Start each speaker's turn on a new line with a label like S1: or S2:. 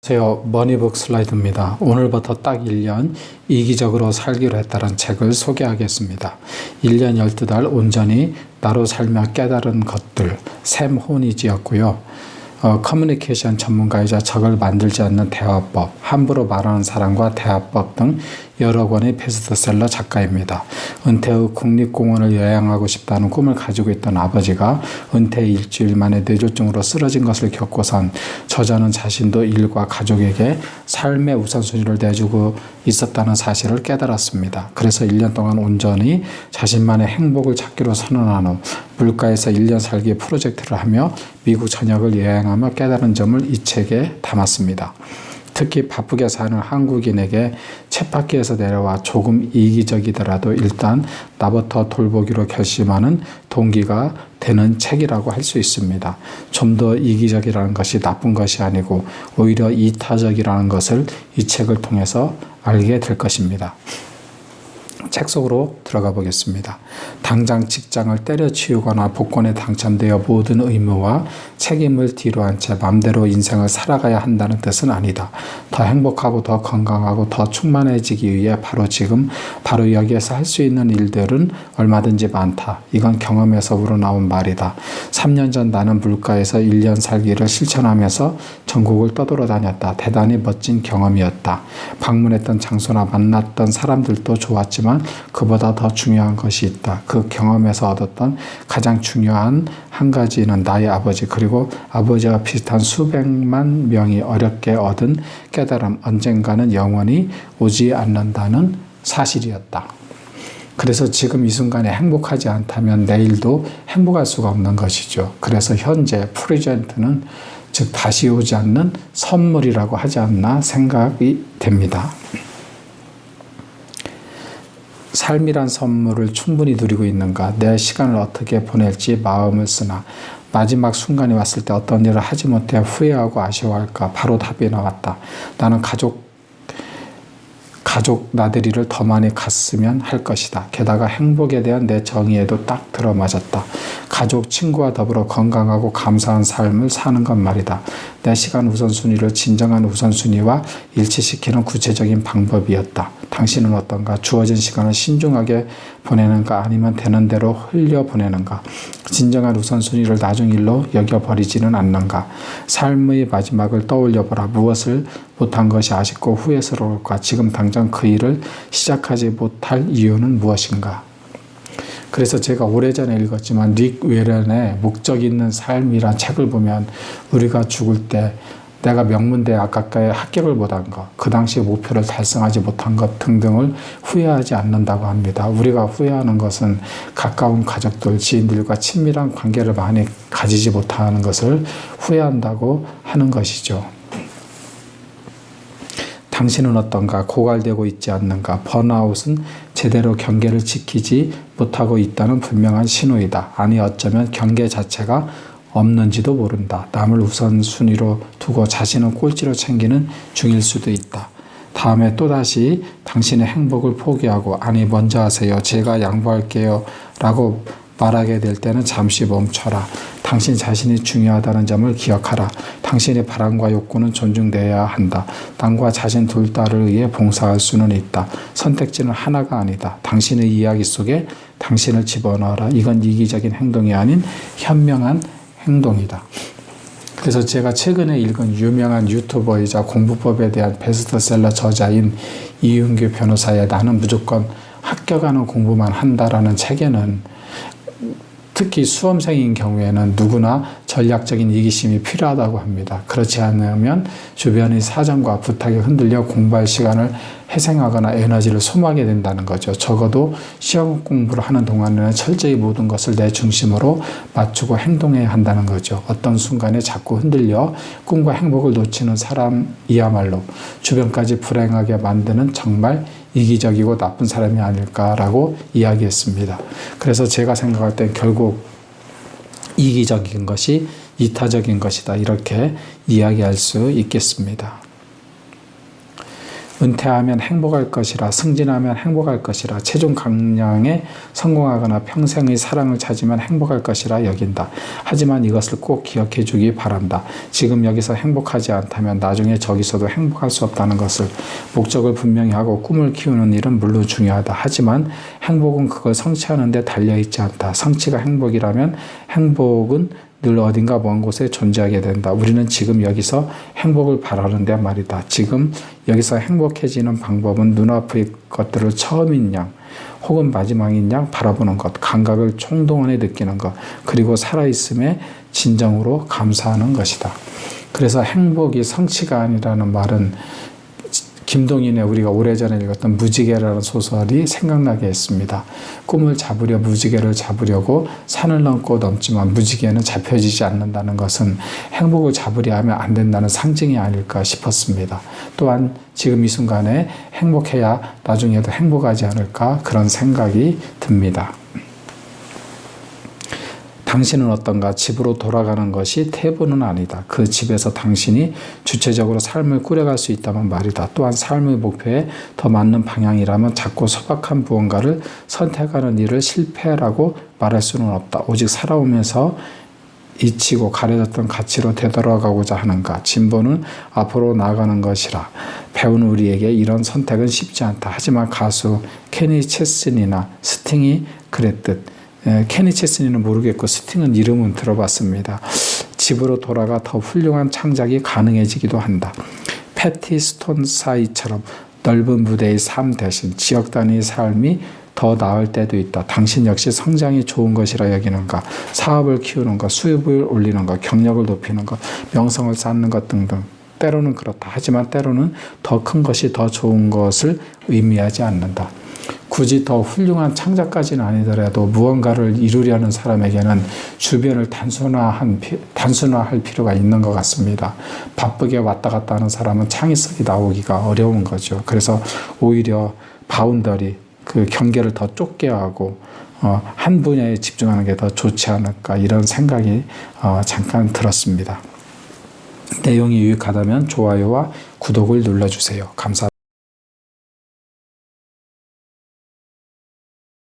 S1: 안녕하세요. 머니북 슬라이드입니다. 오늘부터 딱 1년 이기적으로 살기로 했다는 책을 소개하겠습니다. 1년 12달 온전히 나로 살며 깨달은 것들, 샘 호니지였고요. 커뮤니케이션 전문가이자 적을 만들지 않는 대화법, 함부로 말하는 사람과 대화법 등 여러 권의 베스트셀러 작가입니다. 은퇴 후 국립공원을 여행하고 싶다는 꿈을 가지고 있던 아버지가 은퇴 일주일 만에 뇌졸중으로 쓰러진 것을 겪고선 저자는 자신도 일과 가족에게 삶의 우선순위를 내주고 있었다는 사실을 깨달았습니다. 그래서 1년 동안 온전히 자신만의 행복을 찾기로 선언한 후 물가에서 1년 살기 프로젝트를 하며 미국 전역을 여행하며 깨달은 점을 이 책에 담았습니다. 특히 바쁘게 사는 한국인에게 쳇바퀴에서 내려와 조금 이기적이더라도 일단 나부터 돌보기로 결심하는 동기가 되는 책이라고 할 수 있습니다. 좀 더 이기적이라는 것이 나쁜 것이 아니고 오히려 이타적이라는 것을 이 책을 통해서 알게 될 것입니다. 책 속으로 들어가 보겠습니다. 당장 직장을 때려치우거나 복권에 당첨되어 모든 의무와 책임을 뒤로한 채 맘대로 인생을 살아가야 한다는 뜻은 아니다. 더 행복하고 더 건강하고 더 충만해지기 위해 바로 지금 바로 여기에서 할 수 있는 일들은 얼마든지 많다. 이건 경험에서 우러나온 말이다. 3년 전 나는 물가에서 1년 살기를 실천하면서 전국을 떠돌아다녔다. 대단히 멋진 경험이었다. 방문했던 장소나 만났던 사람들도 좋았지만 그보다 더 중요한 것이 있다. 그 경험에서 얻었던 가장 중요한 한 가지는 나의 아버지 그리고 아버지와 비슷한 수백만 명이 어렵게 얻은 깨달음, 언젠가는 영원히 오지 않는다는 사실이었다. 그래서 지금 이 순간에 행복하지 않다면 내일도 행복할 수가 없는 것이죠. 그래서 현재 프레젠트는 즉 다시 오지 않는 선물이라고 하지 않나 생각이 됩니다. 삶이란 선물을 충분히 누리고 있는가? 내 시간을 어떻게 보낼지 마음을 쓰나? 마지막 순간이 왔을 때 어떤 일을 하지 못해 후회하고 아쉬워할까? 바로 답이 나왔다. 나는 가족 나들이를 더 많이 갔으면 할 것이다. 게다가 행복에 대한 내 정의에도 딱 들어맞았다. 가족, 친구와 더불어 건강하고 감사한 삶을 사는 것 말이다. 내 시간 우선순위를 진정한 우선순위와 일치시키는 구체적인 방법이었다. 당신은 어떤가? 주어진 시간을 신중하게 보내는가? 아니면 되는 대로 흘려보내는가? 진정한 우선순위를 나중 일로 여겨버리지는 않는가? 삶의 마지막을 떠올려보라. 무엇을 못한 것이 아쉽고 후회스러울까? 지금 당장 그 일을 시작하지 못할 이유는 무엇인가? 그래서 제가 오래전에 읽었지만 릭 웨런의 목적 있는 삶이란 책을 보면 우리가 죽을 때 내가 명문대학 가까이 합격을 못한 것, 그 당시 목표를 달성하지 못한 것 등등을 후회하지 않는다고 합니다. 우리가 후회하는 것은 가까운 가족들, 지인들과 친밀한 관계를 많이 가지지 못하는 것을 후회한다고 하는 것이죠. 당신은 어떤가? 고갈되고 있지 않는가? 번아웃은 제대로 경계를 지키지 못하고 있다는 분명한 신호이다. 아니 어쩌면 경계 자체가 없는지도 모른다. 남을 우선순위로 두고 자신은 꼴찌로 챙기는 중일 수도 있다. 다음에 또다시 당신의 행복을 포기하고 아니 먼저 하세요. 제가 양보할게요. 라고 말하게 될 때는 잠시 멈춰라. 당신 자신이 중요하다는 점을 기억하라. 당신의 바람과 욕구는 존중되어야 한다. 남과 자신 둘 다를 위해 봉사할 수는 있다. 선택지는 하나가 아니다. 당신의 이야기 속에 당신을 집어넣어라. 이건 이기적인 행동이 아닌 현명한 행동이다. 그래서 제가 최근에 읽은 유명한 유튜버이자 공부법에 대한 베스트셀러 저자인 이윤규 변호사의 나는 무조건 합격하는 공부만 한다라는 책에는 특히 수험생인 경우에는 누구나 전략적인 이기심이 필요하다고 합니다. 그렇지 않으면 주변의 사정과 부탁에 흔들려 공부할 시간을 희생하거나 에너지를 소모하게 된다는 거죠. 적어도 시험 공부를 하는 동안에는 철저히 모든 것을 내 중심으로 맞추고 행동해야 한다는 거죠. 어떤 순간에 자꾸 흔들려 꿈과 행복을 놓치는 사람이야말로 주변까지 불행하게 만드는 정말 이기적이고 나쁜 사람이 아닐까라고 이야기했습니다. 그래서 제가 생각할 땐 결국 이기적인 것이 이타적인 것이다. 이렇게 이야기할 수 있겠습니다. 은퇴하면 행복할 것이라, 승진하면 행복할 것이라, 체중 감량에 성공하거나 평생의 사랑을 찾으면 행복할 것이라 여긴다. 하지만 이것을 꼭 기억해 주기 바란다. 지금 여기서 행복하지 않다면 나중에 저기서도 행복할 수 없다는 것을. 목적을 분명히 하고 꿈을 키우는 일은 물론 중요하다. 하지만 행복은 그걸 성취하는 데 달려있지 않다. 성취가 행복이라면 행복은 늘 어딘가 먼 곳에 존재하게 된다. 우리는 지금 여기서 행복을 바라는데 말이다. 지금 여기서 행복해지는 방법은 눈앞의 것들을 처음인 양 혹은 마지막인 양 바라보는 것, 감각을 총동원해 느끼는 것, 그리고 살아있음에 진정으로 감사하는 것이다. 그래서 행복이 성취가 아니라는 말은 김동인의 우리가 오래전에 읽었던 무지개라는 소설이 생각나게 했습니다. 꿈을 잡으려 무지개를 잡으려고 산을 넘고 넘지만 무지개는 잡혀지지 않는다는 것은 행복을 잡으려 하면 안 된다는 상징이 아닐까 싶었습니다. 또한 지금 이 순간에 행복해야 나중에도 행복하지 않을까 그런 생각이 듭니다. 당신은 어떤가? 집으로 돌아가는 것이 태부는 아니다. 그 집에서 당신이 주체적으로 삶을 꾸려갈 수 있다면 말이다. 또한 삶의 목표에 더 맞는 방향이라면 작고 소박한 무언가를 선택하는 일을 실패라고 말할 수는 없다. 오직 살아오면서 잊히고 가려졌던 가치로 되돌아가고자 하는가? 진보는 앞으로 나아가는 것이라. 배우는 우리에게 이런 선택은 쉽지 않다. 하지만 가수 케니 체슨이나 스팅이 그랬듯, 케니 체슨이는 모르겠고 스팅은 이름은 들어봤습니다. 집으로 돌아가 더 훌륭한 창작이 가능해지기도 한다. 패티 스톤사이처럼 넓은 무대의 삶 대신 지역 단위의 삶이 더 나을 때도 있다. 당신 역시 성장이 좋은 것이라 여기는가? 사업을 키우는 것, 수입을 올리는 것, 경력을 높이는 것, 명성을 쌓는 것 등등. 때로는 그렇다. 하지만 때로는 더 큰 것이 더 좋은 것을 의미하지 않는다. 굳이 더 훌륭한 창작까지는 아니더라도 무언가를 이루려는 사람에게는 주변을 단순화할 필요가 있는 것 같습니다. 바쁘게 왔다 갔다 하는 사람은 창의성이 나오기가 어려운 거죠. 그래서 오히려 바운더리, 그 경계를 더 좁게 하고 한 분야에 집중하는 게 더 좋지 않을까, 이런 생각이 잠깐 들었습니다. 내용이 유익하다면 좋아요와 구독을 눌러주세요. 감사합니다.